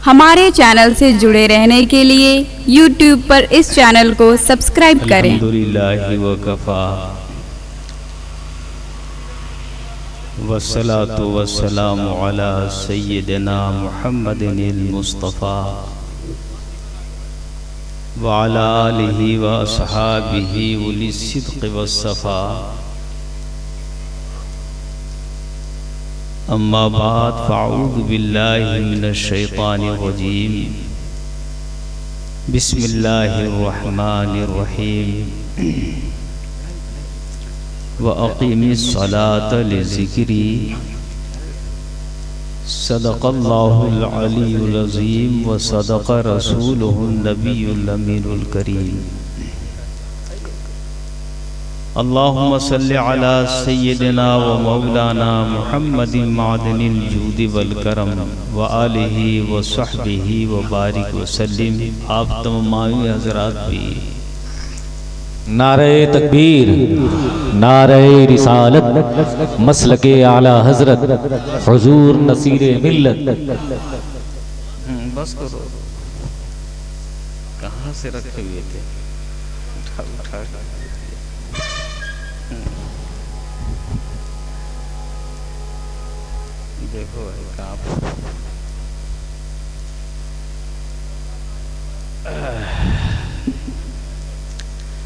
हमारे चैनल से जुड़े रहने के लिए YouTube पर इस चैनल को सब्सक्राइब करें। अल्हम्दुलिल्लाहि व कफ़ा वस्सलातु वस्सलामु अला सय्यिदिना मुहम्मदिनिल मुस्तफ़ा व अला आलिहि व अस्हाबिहि उलिस सिद्क़ि वस्सफ़ा। अम्मा बाद फ़अऊज़ु बिल्लाहि मिनश शैतानिर रजीम। बिस्मिल्लाहिर रहमानिर रहीम। व अक़ीमिस सलात लिज़िक्री। सदक़ल्लाहुल अलीयुल अज़ीम व सदक़ रसूलुहुन नबियुल अमीनुल करीम। अल्लाहुम्मा सल्लि अला सय्यिदिना व मौलाना मुहम्मदिन मादनिल जूदि वल करम व आलिहि व सहबिहि व बारिक व सल्लिम। आप तमाम हज़रात भी नारे तकबीर, नारे रिसालत, मसलके आला हजरत, हुजूर नसीरे मिल्लत। बस करो, कहाँ से रखे हुए थे? उठा देखो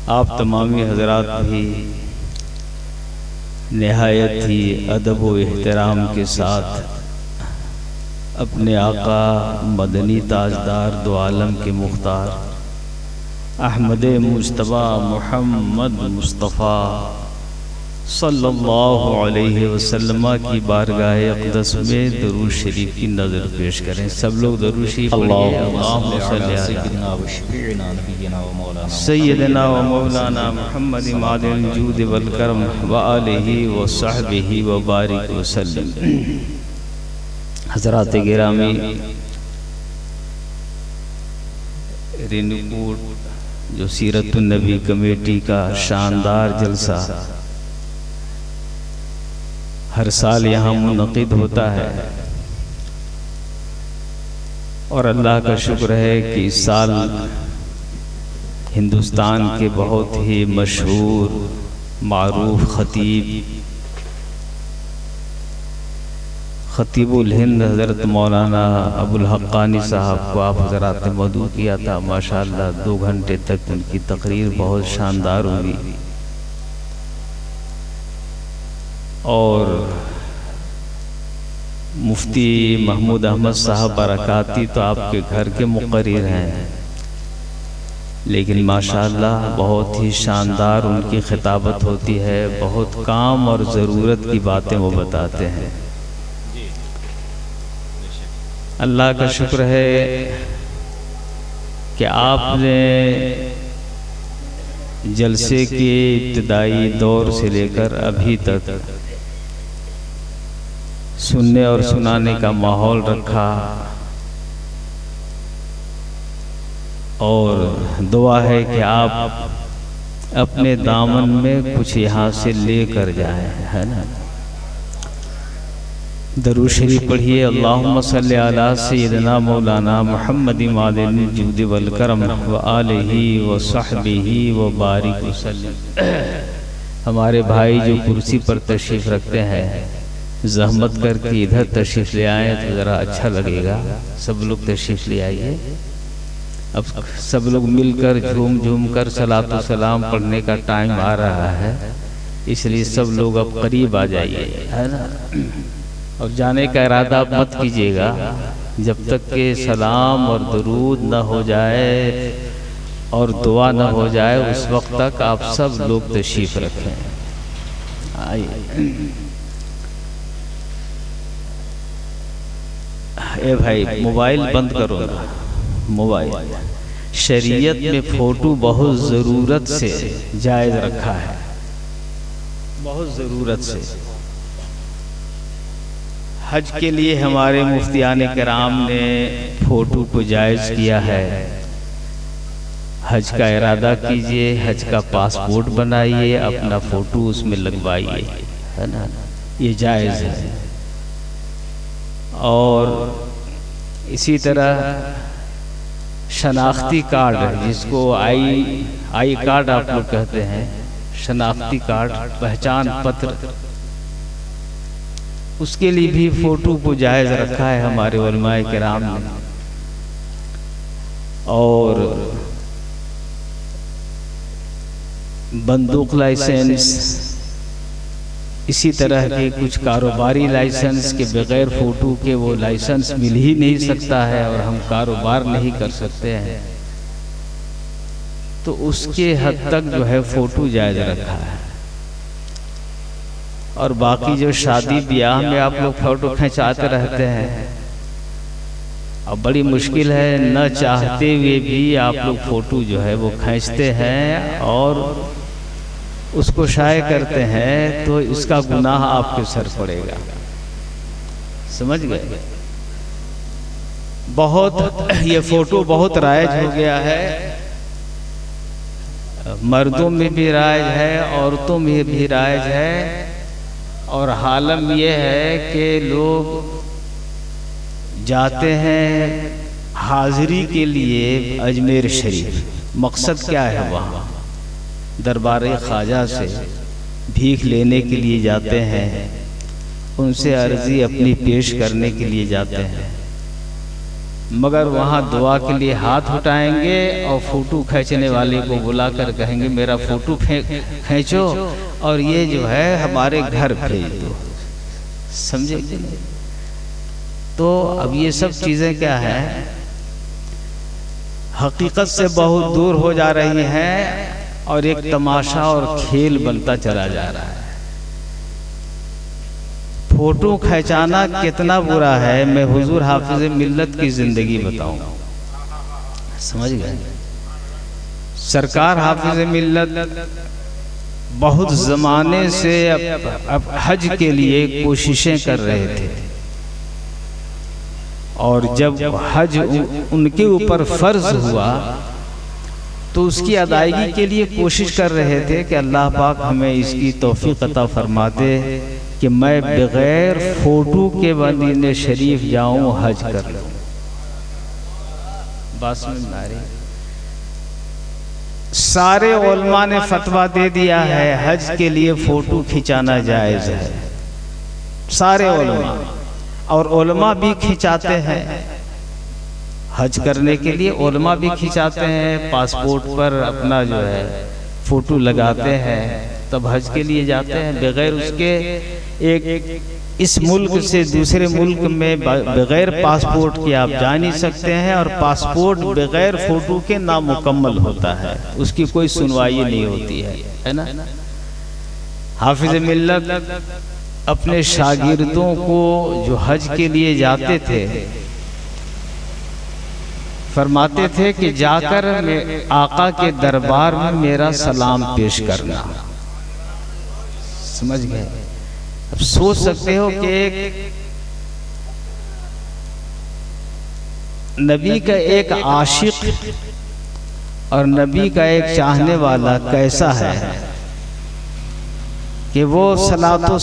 आप तमामी हजरात भी निहायत ही अदब व एहतराम के साथ अपने आका मदनी ताजदार दो आलम के मुख्तार अहमद मुज्तबा मोहम्मद मुस्तफ़ा सल्लल्लाहु अलैहि वसल्लम की बारगाह अक़दस में दरूद शरीफ की नज़र पेश करें। सब लोग दरूद शरीफ सय्यदना व मौलाना मुहम्मद मादिल जूद वल करम व आलिहि व सहबिहि व बारिक व सल्लम। हज़रात गिरामी, रेणुकूट जो सीरतुन नबी कमेटी का शानदार जलसा हर साल यहाँ मुनक़िद होता है और अल्लाह का शुक्र है कि इस साल हिंदुस्तान के बहुत ही मशहूर मारूफ खतीबुल हिंद हज़रत मौलाना अबुल हक़ानी साहब को आप हज़रात ने मदऊ किया था। माशाअल्लाह 2 घंटे तक उनकी तकरीर बहुत शानदार हुई और मुफ्ती महमूद अहमद साहब बरकाती तो आपके घर के मुक़र्रिर हैं, लेकिन माशाअल्लाह बहुत ही शानदार उनकी खिताबत होती है। बहुत काम और ज़रूरत की बातें वो बताते हैं। अल्लाह का शुक्र है कि आपने जलसे के इब्तिदाई दौर से लेकर अभी तक सुनने और सुनाने का माहौल रखा और दुआ है कि आप अपने दामन में कुछ यहाँ से लेकर जाएं, है ना। दरूद शरीफ पढ़िए। अल्लाहुम्मा सल्लि अला सय्यिदिना मौलाना मुहम्मद मादिल जूद वल करम व आलिहि व सहबिहि व बारिक व सल्लिम। हमारे भाई जो कुर्सी पर तशरीफ़ रखते हैं, ज़हमत करके इधर तशरीफ़ ले आए तो ज़रा अच्छा लगेगा। सब लोग तशरीफ़ ले आइए। अब सब लोग मिलकर झूम झूम कर सलातो सलाम पढ़ने का टाइम आ रहा है, इसलिए सब लोग अब करीब आ जाइए, है ना। और जाने का इरादा मत कीजिएगा जब तक कि सलाम और दरूद न हो जाए और दुआ न हो जाए, उस वक्त तक आप सब लोग तशरीफ़ रखें। आइए। ए भाई, मोबाइल बंद करो ना। मोबाइल शरीयत में फ़ोटो बहुत ज़रूरत से जायज़ रखा है, बहुत ज़रूरत से। हज के लिए हमारे मुफ्तियान किराम ने फ़ोटो को जायज़ किया है। हज का इरादा कीजिए, हज का पासपोर्ट बनाइए, अपना फ़ोटो उसमें लगवाइए, है ना, ये जायज़ है। और इसी तरह शनाख्ती कार्ड, जिसको आई कार्ड आप लोग कहते हैं, शनाख्ती कार्ड, पहचान पत्र, उसके लिए भी फोटो को जायज़ रखा है हमारे उलमाए किराम ने। और बंदूक लाइसेंस, इसी तरह के कुछ कारोबारी लाइसेंस के बगैर फ़ोटो के वो लाइसेंस मिल ही नहीं सकता है और हम कारोबार नहीं कर सकते हैं, तो उसके हद तक जो है फ़ोटो जायज़ रखा है। और बाकी जो शादी ब्याह में आप लोग फ़ोटो खिंचाते रहते हैं, अब बड़ी मुश्किल है, न चाहते हुए भी आप लोग फ़ोटो जो है वो खींचते हैं और उसको शाये करते हैं, तो इसका गुनाह आपके सर पड़ेगा। समझ गए? बहुत ये फ़ोटो बहुत राइज हो गया है, मर्दों में भी राइज है, औरतों में भी राइज है। और हालम ये है कि लोग जाते हैं हाजिरी के लिए अजमेर शरीफ। मकसद क्या है? वहाँ दरबार ख्वाजा से भीख लेने के लिए जाते हैं, उनसे अर्जी अपनी पेश करने के लिए जाते हैं, मगर वहाँ दुआ के लिए हाथ उठाएंगे और फ़ोटो खींचने वाले को बुलाकर कहेंगे मेरा फ़ोटो खींचो और ये जो है हमारे घर भेज दो। समझे? तो अब ये सब चीज़ें क्या है, हकीकत से बहुत दूर हो जा रही हैं और एक तमाशा और खेल बनता चला जा रहा है। फोटो खिंचाना कितना बुरा है, मैं हुजूर हाफिज मिल्लत की जिंदगी बताऊं। समझ गए? सरकार हाफिज मिल्लत बहुत ज़माने से अब हज के लिए कोशिशें कर रहे थे, और जब हज उनके ऊपर फ़र्ज हुआ तो उसकी अदायगी के लिए कोशिश कर रहे थे कि अल्लाह पाक हमें इसकी तौफीक अता फरमा दे कि मैं बगैर फ़ोटो के मदीने शरीफ जाऊं, हज कर लूं। बात समझ में आ रही? सारे उलमा ने फतवा दे दिया है हज के लिए फ़ोटो खिंचाना जायज़ है, सारे उलमा। और उलमा भी खिंचाते हैं हज करने के लिए, उलमा भी खिंचाते हैं, पासपोर्ट पर अपना जो है फ़ोटो लगाते हैं, तब हज के लिए जाते हैं। बगैर उसके एक इस मुल्क से दूसरे मुल्क में बगैर पासपोर्ट के आप जा नहीं सकते हैं, और पासपोर्ट बगैर फ़ोटो के नामुकम्मल होता है, उसकी कोई सुनवाई नहीं होती है ना। हाफिज मिल्लत अपने शागिर्दों को जो हज के लिए जाते थे फरमाते थे कि जाकर आका के दरबार में मेरा सलाम पेश करना। समझ गए? अब सोच सकते हो कि एक नबी का एक आशिक और नबी का एक चाहने वाला कैसा है कि वो सलातो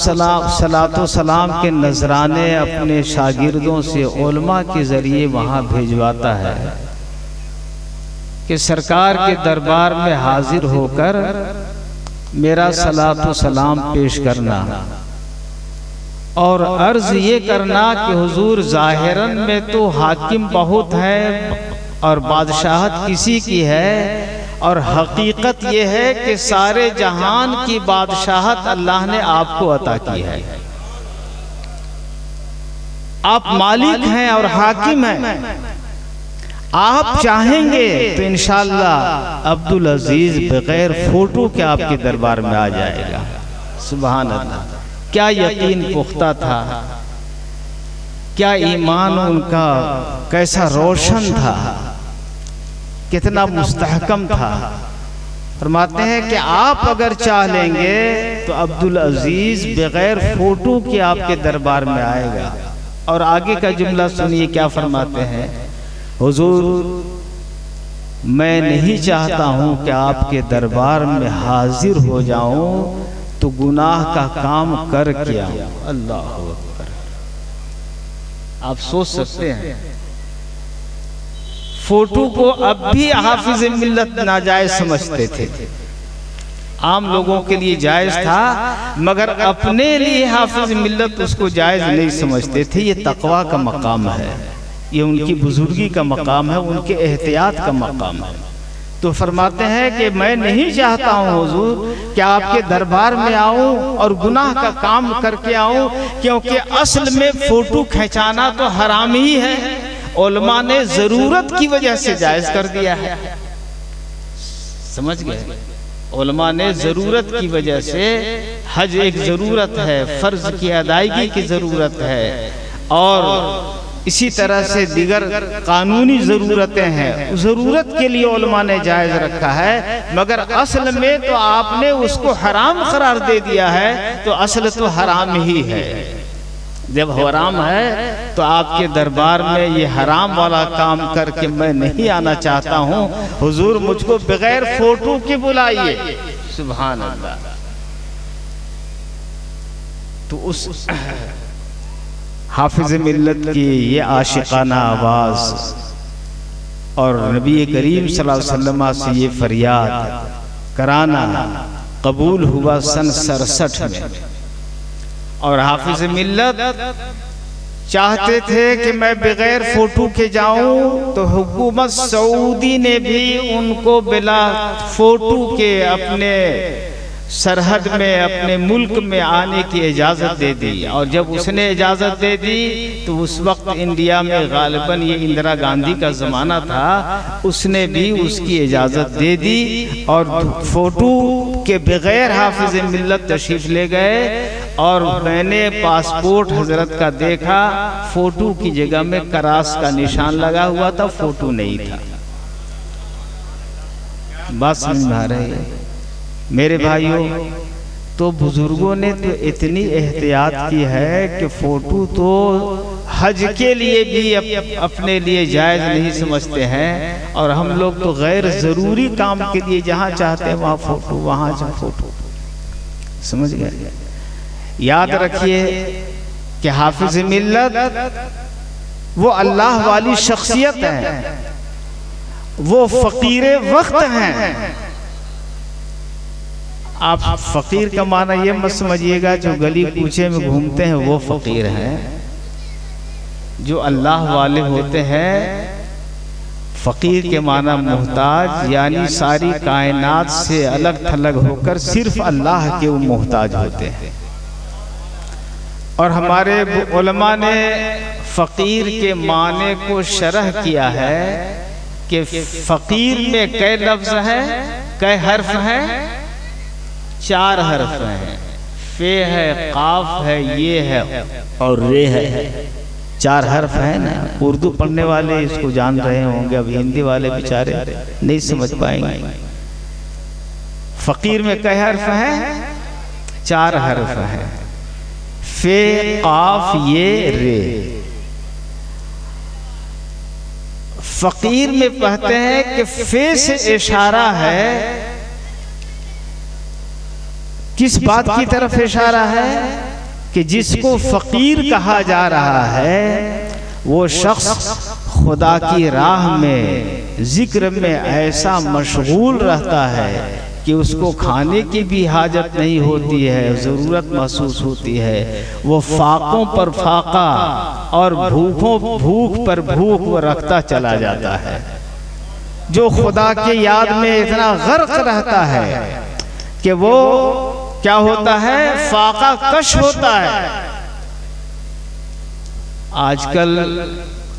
सलाम के नजराने अपने शागिर्दों से उलमा के जरिए वहाँ भेजवाता है कि सरकार के दरबार में हाजिर होकर मेरा सलातो सलाम पेश करना, और अर्ज ये करना कि हुजूर ज़ाहिरन में तो हाकिम बहुत है और बादशाहत किसी की है, और हकीकत ये है कि सारे जहान की बादशाहत अल्लाह ने आपको अता की है। आप मालिक हैं और हाकिम हैं, आप चाहेंगे तो इंशाअल्लाह अब्दुल अजीज बगैर फ़ोटो के आपके दरबार में आ जाएगा। सुभान अल्लाह! क्या यकीन पुख्ता था, क्या ईमान उनका कैसा रोशन था, कितना मुस्तहकम था। फरमाते हैं कि आप अगर चाह लेंगे तो अब्दुल अजीज बगैर फ़ोटो के आपके दरबार में आएगा। और आगे का जुमला सुनिए क्या फरमाते हैं, हुजूर मैं नहीं चाहता हूँ कि आपके दरबार में हाजिर हो जाऊं तो गुनाह का काम कर क्या। अल्लाह अकबर! आप सोच सकते हैं फोटो को अब भी हाफिज मिल्लत नाजायज समझते थे। आम लोगों के लिए जायज था, मगर अपने लिए हाफिज मिल्लत उसको जायज नहीं समझते थे। ये तकवा का मकाम है, ये उनकी बुजुर्गी का मकाम है, उनके एहतियात का मकाम है। तो फरमाते हैं कि मैं नहीं चाहता हूँ हुजूर कि आपके दरबार में आऊं और गुनाह का काम करके आऊं, क्योंकि असल में फोटो खिंचाना तो हराम ही है। उलमा ने जरूरत की वजह से जायज कर दिया है, समझ गए? उलमा ने जरूरत की वजह से, हज एक जरूरत है, फर्ज की अदायगी की जरूरत है, और इसी तरह से दीगर कानूनी जरूरतें हैं, जरूरत के लिए उलमा ने जायज रखा है। मगर असल में तो आपने उसको हराम करार दे दिया है, तो असल तो हराम ही है। जब हराम है तो आपके दरबार में ये हराम वाला काम करके मैं नहीं आना चाहता हूँ। हुजूर मुझको बगैर फोटो के बुलाइए। सुभान अल्लाह। तो उस हाफिज मिल्लत की ये आशिकाना आवाज और नबी करीम सल्लल्लाहु अलैहि वसल्लम से ये फरियाद कराना कबूल हुआ सन 67 में। और हाफिज मिल्लत चाहते थे कि मैं बगैर फोटो के जाऊं, तो हुकूमत सऊदी ने भी उनको बिला फोटो के अपने सरहद में, अपने मुल्क में आने की इजाज़त दे दी। और जब उसने इजाज़त दे दी तो उस वक्त इंडिया में गालिबन ये इंदिरा गांधी का ज़माना था, उसने भी उसकी इजाज़त दे दी और फोटो के बगैर हाफिज मिल्लत तशरीफ ले गए। और मैंने पासपोर्ट हजरत का देखा, फोटो की जगह में क्रॉस का निशान लगा हुआ था, फोटो नहीं था। बात समझ में आ रही है मेरे भाइयों? तो बुजुर्गों ने तो इतनी एहतियात की है कि फोटो तो हज के लिए भी अपने लिए जायज नहीं समझते हैं, और हम लोग तो गैर जरूरी काम के लिए जहाँ चाहते हैं वहाँ फोटो, वहाँ जा फोटो। समझ गए? याद रखिए कि हाफिज मिल्लत वो अल्लाह वाली शख्सियत है, वो फकीर वक्त हैं। आप फकीर का माना ये मत समझिएगा जो गली कूचे में घूमते हैं वो फकीर हैं। जो अल्लाह वाले होते हैं, फकीर के माना मोहताज, यानी सारी कायनात से अलग थलग होकर सिर्फ अल्लाह के वो मोहताज होते हैं। और हमारे उलमा ने फकीर के माने को शरह किया है कि फकीर में कई लफ्ज है, कई हर्फ है? 4 हर्फ हैं। फे है, काफ है, ये है और रे है। 4 हर्फ है ना। उर्दू पढ़ने वाले इसको जान रहे होंगे, अब हिंदी वाले बेचारे नहीं समझ पाएंगे। फकीर में कई हर्फ है? 4 हर्फ है। फे, काफ, ये, रे। फकीर में कहते हैं कि फे से इशारा है, किस बात की तरफ इशारा है? कि जिसको फकीर कहा जा रहा है वो शख्स खुदा की राह में जिक्र में ऐसा मशगूल रहता है कि उसको खाने की भी हाजत नहीं होती है, ज़रूरत महसूस होती है। वो फाकों पर फाका और भूख पर भूख वो रखता चला जाता है। जो खुदा के याद में इतना गर्क रहता है कि वो क्या होता है? फाका कश होता है। आजकल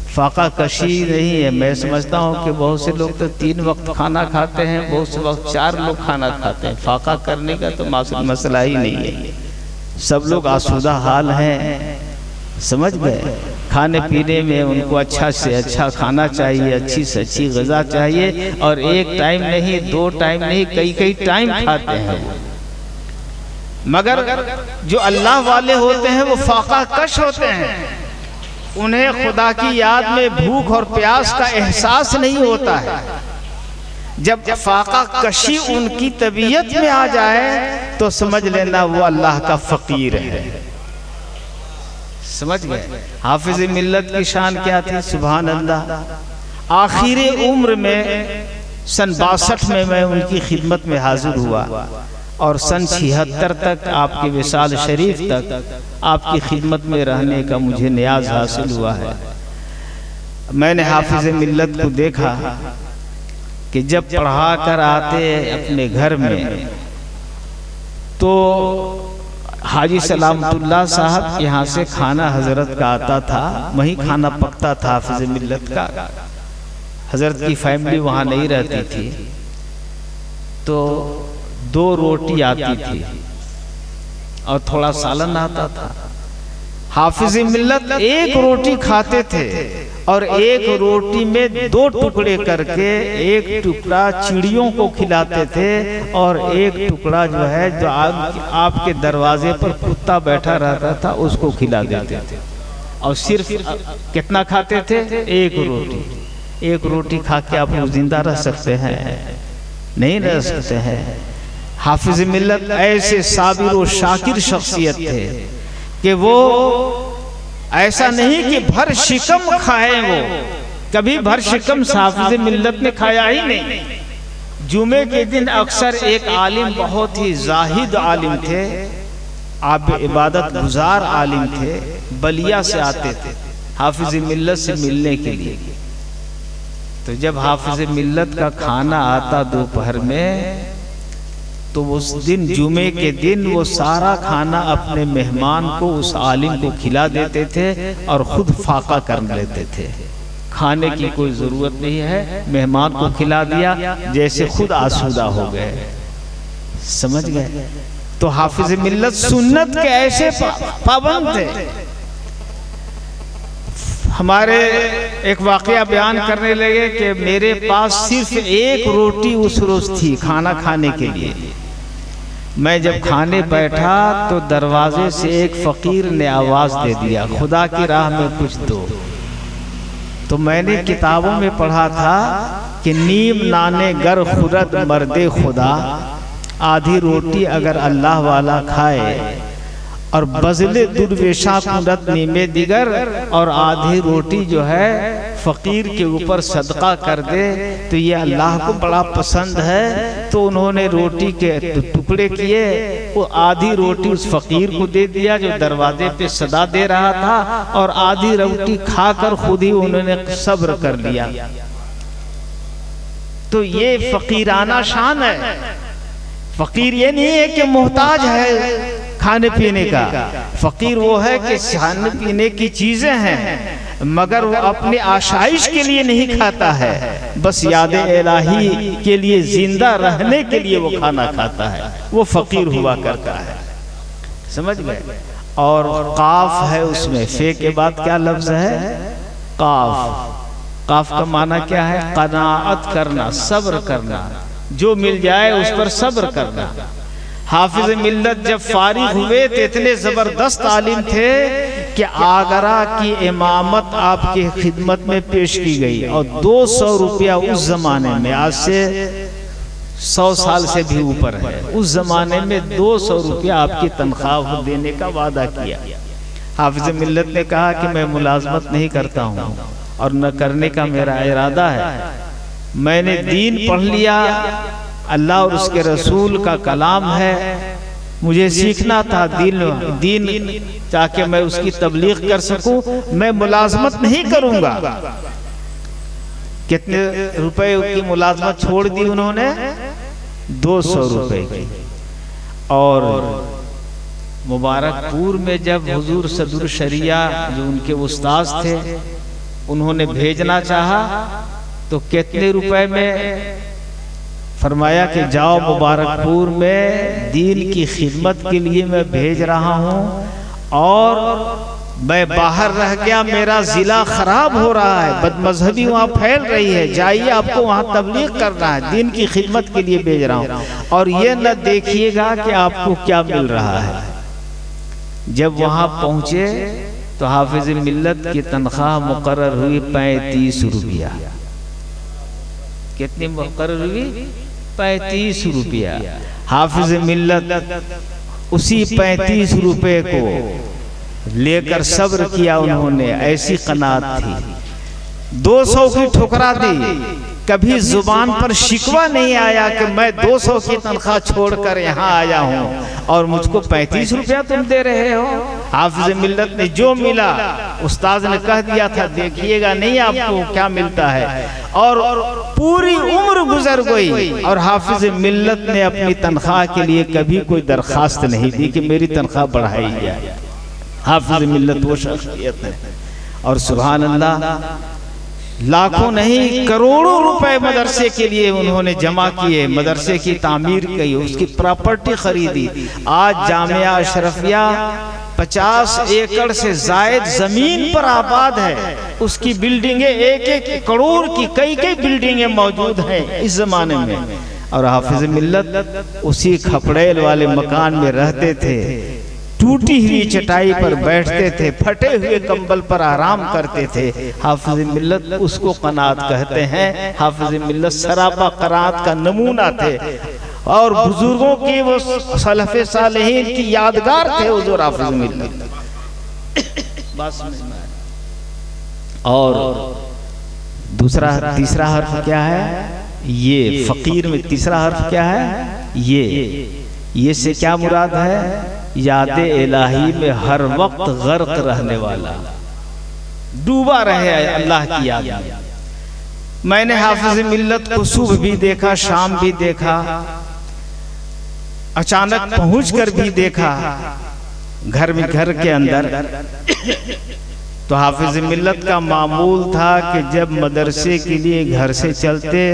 फाका कशी नहीं है। मैं समझता हूँ कि बहुत से लोग तो 3 वक्त खाना खाते हैं, बहुत से वक्त 4 लोग खाना खाते हैं। फाका करने का तो मसला ही नहीं है। सब लोग आसूदा हाल हैं, समझ गए? खाने पीने में उनको अच्छा से अच्छा खाना चाहिए, अच्छी से अच्छी ग़िज़ा चाहिए, और एक टाइम नहीं, 2 टाइम नहीं, कई टाइम खाते हैं। मगर जो अल्लाह वाले होते हैं वो फाका कश होते हैं। उन्हें खुदा की याद में भूख और प्यास का एहसास नहीं होता है। जब फाका कशी उनकी तबीयत में आ जाए तो समझ लेना वो अल्लाह का फकीर है। समझ गए? हाफिज मिल्लत की शान क्या थी? सुभान अल्लाह। आखिरी उम्र में सन 62 में मैं उनकी खिदमत में हाजिर हुआ और सन 76 तक आपके विसाल शरीफ तक आपकी खिदमत में रहने का मुझे नियाज हासिल हुआ है। मैंने हाफिज मिल्लत को देखा कि जब पढ़ा कर आते अपने घर में तो हाजी सलामतुल्लाह साहब यहाँ से खाना हजरत का आता था, वहीं खाना पकता था हाफिज मिल्लत का। हजरत की फैमिली वहाँ नहीं रहती थी, तो 2 रोटी आती थी और थोड़ा सालन आता था। हाफिज मिल्लत एक रोटी खाते थे और एक रोटी में 2 टुकड़े करके एक टुकड़ा चिड़ियों को खिलाते थे और एक टुकड़ा जो है जो आपके दरवाजे पर कुत्ता बैठा रहता था उसको खिला देते थे। और सिर्फ कितना खाते थे? एक रोटी खा के आप जिंदा रह सकते हैं? नहीं रह सकते हैं। हाफिज मिल्लत ऐसे साबिर और शाकिर शख्सियत थे कि वो ऐसा नहीं कि भर शिकम खाए, वो कभी भर शिकम हाफिज मिल्लत ने खाया ही नहीं। जुमे के दिन अक्सर एक आलिम, बहुत ही जाहिद आलिम थे, आप इबादत गुजार आलिम थे, बलिया से आते थे हाफिज मिल्लत से मिलने के लिए। तो जब हाफिज मिल्लत का खाना आता दोपहर में तो उस दिन जुमे के दिन वो सारा खाना अपने मेहमान को, उस आलिम को खिला देते थे और खुद फाका कर लेते थे। खाने की कोई जरूरत नहीं है, मेहमान को खिला दिया, जैसे खुद आसूदा हो गए। समझ गए? तो हाफिज मिल्लत सुन्नत के ऐसे पाबंद थे। हमारे एक वाकया बयान करने लगे कि मेरे पास सिर्फ एक रोटी उस रोज थी खाना खाने के लिए। मैं जब खाने बैठा तो दरवाजे से एक फकीर ने आवाज दे दिया, खुदा की राह में कुछ दो। तो मैंने किताबों में पढ़ा था कि नीम नाने गर खुरद मर्दे खुदा, आधी रोटी अगर अल्लाह वाला खाए और बजले दुर्वेशा कुदरत नीमे दिगर, और आधी रोटी जो है फकीर के ऊपर सदका कर दे तो ये अल्लाह को बड़ा पसंद है। तो उन्होंने रोटी के टुकड़े किए, वो आधी रोटी उस फकीर को दे दिया जो दरवाजे पे सदा दे रहा था, और आधी रोटी खाकर खुद ही उन्होंने सब्र कर लिया। तो ये फकीराना शान है। फकीर ये नहीं है कि मोहताज है खाने पीने का, फकीर वो है कि खाने पीने की चीजें हैं मगर वो अपने आशाइश के लिए नहीं खाता है, बस याद इलाही के लिए, जिंदा रहने के लिए वो खाना खाता है। वो फकीर हुआ करता है। समझ गए? और काफ है उसमें, फे के बाद क्या लफ्ज है? काफ। काफ का माना क्या है? कनाअत करना, सब्र करना, जो मिल जाए उस पर सब्र करना। हाफिज मिल्लत जब फारिग हुए तो इतने जबरदस्त आलिम थे कि आगरा की इमामत आपकी खिदमत में पेश की गई और 200 रुपया उस जमाने में, आज से 100 साल से भी ऊपर है, उस जमाने में 200 रुपया आपकी तनख्वाह देने का वादा किया। हाफिज मिल्लत ने कहा कि मैं मुलाजमत नहीं करता हूँ और न करने का मेरा इरादा है। मैंने दीन पढ़ लिया, अल्लाह और उसके रसूल का कलाम है, मुझे सीखना था दीन ताकि मैं उसकी तबलीग कर सकूं। मैं मुलाजमत नहीं करूंगा। कितने रुपए की मुलाजमत छोड़ दी उन्होंने? 200 रुपए की। और मुबारकपुर में जब हुजूर सदरुल शरिया जो उनके उस्ताद थे उन्होंने भेजना चाहा तो कितने रुपए में फरमाया कि जाओ मुबारकपुर में दीन की खिदमत के लिए मैं भेज रहा हूँ और मैं बाहर रह गया, मेरा जिला खराब हो रहा है, बदमजहबी वहाँ फैल रही है, जाइए आपको वहाँ तबलीग करना है, दीन की खिदमत के लिए भेज रहा हूँ और ये न देखिएगा कि आपको क्या मिल रहा है। जब वहाँ पहुँचे तो हाफिज मिल्लत की तनख्वाह मुकर्रर हुई 35 रुपया। कितनी मुकर्रर हुई? 35 रुपया। हाफिज मिल्लत उसी 35 रुपए को लेकर सब्र किया उन्होंने, ऐसी कनात थी। 200 की ठुकरा दी, कभी जुबान पर शिकवा नहीं आया कि मैं 200 की तनख्वाह छोड़कर यहाँ आया हूँ और मुझको 35 रुपया तुम दे रहे हो। हाफिज मिल्लत ने जो मिला उस्ताद ने कह दिया था देखिएगा नहीं आपको क्या मिलता है, और पूरी उम्र गुजर गई और हाफिज मिल्लत ने अपनी तनख्वाह के लिए कभी कोई दरखास्त नहीं दी कि मेरी तनख्वाह बढ़ाई जाए। हाफिज मिल्लत वो शख्सियत है। और सुभान अल्लाह, लाखों नहीं करोड़ों रुपए मदरसे के लिए उन्होंने जमा किए, मदरसे की तामीर की, उसकी प्रॉपर्टी खरीदी। आज जामिया अशरफिया 50 एकड़ से जायद जमीन पर आबाद है, उसकी बिल्डिंगें 1-1 करोड़ की कई बिल्डिंगें मौजूद हैं इस जमाने में। और हाफिज मिल्लत उसी खपड़ेल वाले मकान में रहते थे, टूटी हुई चटाई पर बैठते थे, फटे हुए कंबल पर आराम करते थे। हाफिज मिल्लत उसको कनात कहते हैं। हाफिज मिल्लत सरापा करात का नमूना थे और बुजुर्गों की वो सलफ़े सालेहीन की यादगार थे हुज़ूर हाफिज मिल्लत। और तीसरा हर्फ क्या है? ये फकीर में तीसरा हर्फ क्या है? ये से क्या मुराद है? यादे इलाही में हर वक्त गर्क रहने वाला, डूबा रहे अल्लाह की याद में। मैंने हाफिज मिल्लत को सुबह भी देखा, शाम भी देखा, अचानक पहुंचकर भी देखा घर के अंदर। तो हाफिज मिल्लत का मामूल था कि जब मदरसे के लिए घर से चलते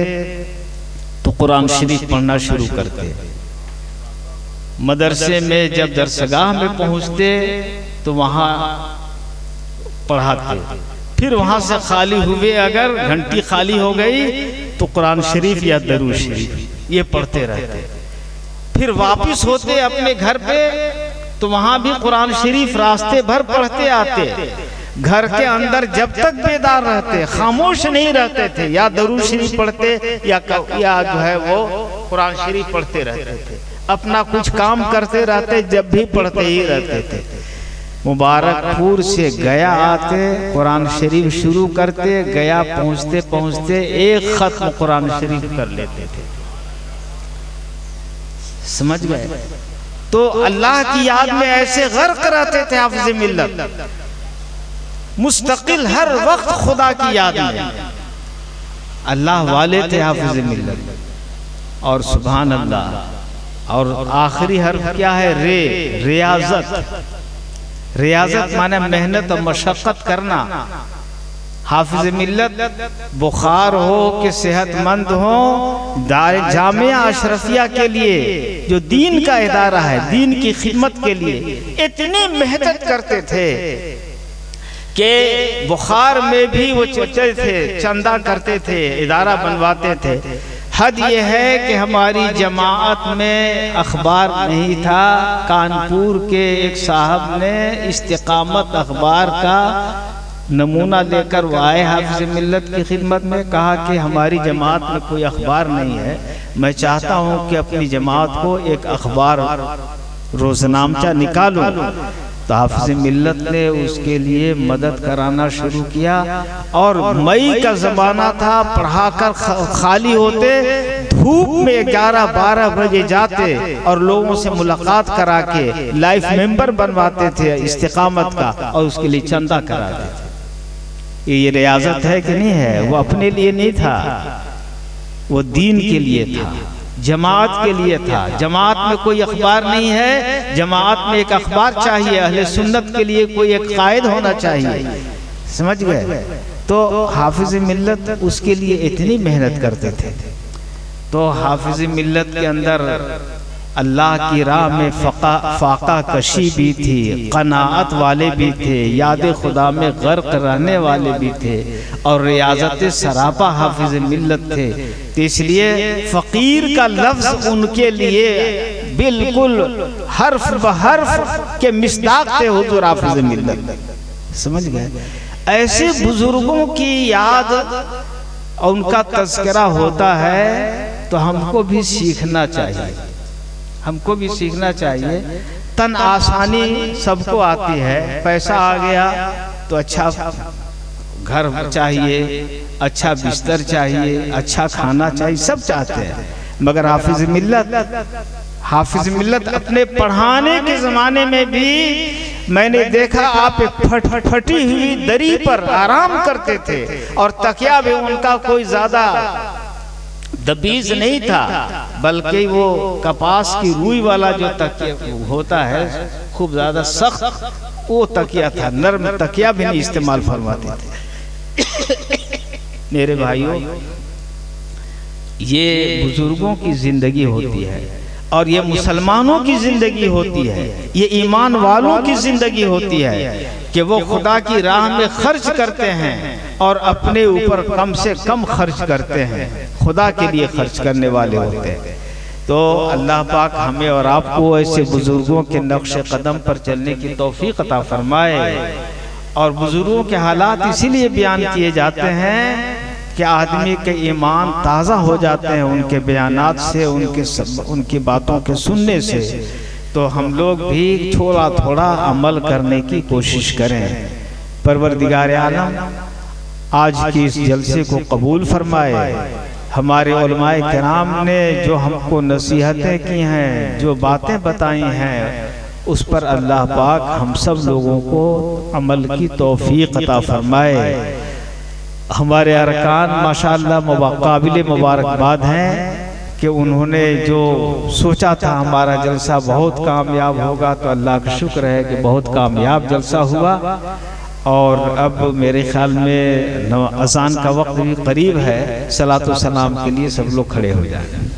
तो कुरान शरीफ पढ़ना शुरू करते। मदरसे में जब दरसगाह में पहुंचते तो वहां पढ़ाते, फिर वहां से खाली हुए, अगर घंटी खाली हो गई तो कुरान शरीफ या दरूद शरीफ ये पढ़ते रहते। फिर वापस होते अपने घर पे तो वहां भी कुरान शरीफ रास्ते भर पढ़ते आते। घर के अंदर जब तक बेदार रहते, खामोश नहीं रहते थे, या दरूद शरीफ पढ़ते या जो है वो कुरान शरीफ पढ़ते रहते थे। अपना कुछ काम करते रहते, जब भी पढ़ते ही रहते थे। मुबारकपुर से गया आते, कुरान शरीफ शुरू करते, गया पहुंचते पहुंचते एक खत्म कुरान शरीफ कर लेते थे। समझ गए? तो अल्लाह की याद में ऐसे गर्क रहते थे हाफिज मिल्लत, मुस्तकिल हर वक्त खुदा की याद में अल्लाह वाले थे हाफिज मिल्लत। और सुभान अल्लाह। और आखिरी हर्फ क्या है? रियाजत। रियाजत माने मेहनत और मशक्कत करना। हाफिज मिल्लत बुखार हो कि सेहतमंद हो, जामिया अशरफिया के लिए जो दीन का इदारा है, दीन की खिदमत के लिए इतनी मेहनत करते थे कि बुखार में भी वो चलते थे, चंदा करते थे, इदारा बनवाते थे। हद ये है कि हमारी जमात में अखबार नहीं था। कानपुर के एक साहब ने इस्तिकामत अखबार का नमूना लेकर वो आए हाफिज मिल्लत की खिदमत में, कहा कि हमारी जमात में कोई अखबार नहीं है, मैं चाहता हूँ कि अपनी जमात को एक अखबार रोजनामचा निकालूं। तो हाफिज मिल्लत ने उसके लिए मदद कराना शुरू किया। और मई का ज़माना था, पढ़ाकर खाली होते, धूप में 11-12 बजे जाते और लोगों से मुलाकात करा के लाइफ मेंबर बनवाते थे इस्तिकामत का, और उसके लिए चंदा कराते थे। ये रियाजत है कि नहीं है? वो अपने लिए नहीं था, वो दीन के लिए था, जमात के लिए था। जमात में कोई अखबार नहीं है, जमात में एक अखबार चाहिए। अहले सुन्नत के लिए कोई एक कायद होना चाहिए। समझ गए? तो हाफिज मिल्लत उसके लिए इतनी मेहनत करते थे। तो हाफिज मिल्लत के अंदर अल्लाह की राह में फाका कशी भी थी, कनाअत वाले भी थे, याद खुदा में गर्क रहने वाले भी थे, और रियाजत सरापा हाफिज मिल्लत थे। तो इसलिए फ़कीर का लफ्ज़ उनके लिए बिल्कुल हर्फ बहर्फ के मिस्दाक थे हुज़ूर हाफिज मिल्लत। समझ गए? ऐसे बुजुर्गों की याद और उनका तज़किरा होता है तो हमको भी सीखना चाहिए, हमको भी सीखना चाहिए। तन आसानी सबको आती है, पैसा आ गया तो अच्छा घर चाहिए, अच्छा बिस्तर चाहिए, अच्छा खाना चाहिए, सब चाहते हैं। मगर हाफिज मिल्लत अपने पढ़ाने के ज़माने में भी मैंने देखा आप एक फटी हुई दरी पर आराम करते थे और तकिया भी उनका कोई ज़्यादा दबीज नहीं था, बल्कि वो कपास की रुई वाला जो तकिया होता है खूब ज़्यादा सख्त, वो तकिया था। नर्म तकिया भी नहीं इस्तेमाल फरमाते थे। मेरे भाइयों, ये बुजुर्गों की जिंदगी होती है और ये मुसलमानों की जिंदगी होती है, ये ईमान वालों की जिंदगी होती है कि वो खुदा की राह में खर्च करते हैं और अपने ऊपर कम से कम खर्च करते हैं, खुदा के लिए खर्च करने वाले होते हैं। तो अल्लाह पाक हमें और आपको ऐसे बुजुर्गों के नक्श कदम पर चलने की तौफीक अता फरमाए। और बुजुर्गों के हालात इसीलिए बयान किए जाते हैं कि आदमी के ईमान ताज़ा हो जाते हैं उनके बयानात से, उनकी बातों के सुनने से। तो हम लोग भी थोड़ा थोड़ा अमल करने की कोशिश करें। परवरदिगार आलम आज की इस जलसे को कबूल फरमाए। हमारे उलमाए किराम ने जो हमको नसीहतें की हैं, जो बातें बताई हैं, उस पर अल्लाह पाक हम सब लोगों को अमल की तौफीक अता फरमाए। हमारे अरकान माशाअल्लाह काबिल मुबारकबाद हैं कि उन्होंने जो सोचा था हमारा जलसा बहुत कामयाब होगा, तो अल्लाह का शुक्र है कि बहुत कामयाब जलसा हुआ। और अब मेरे ख्याल में अज़ान का वक्त भी करीब है। सलातो सलाम के लिए सब लोग खड़े हो जाएं।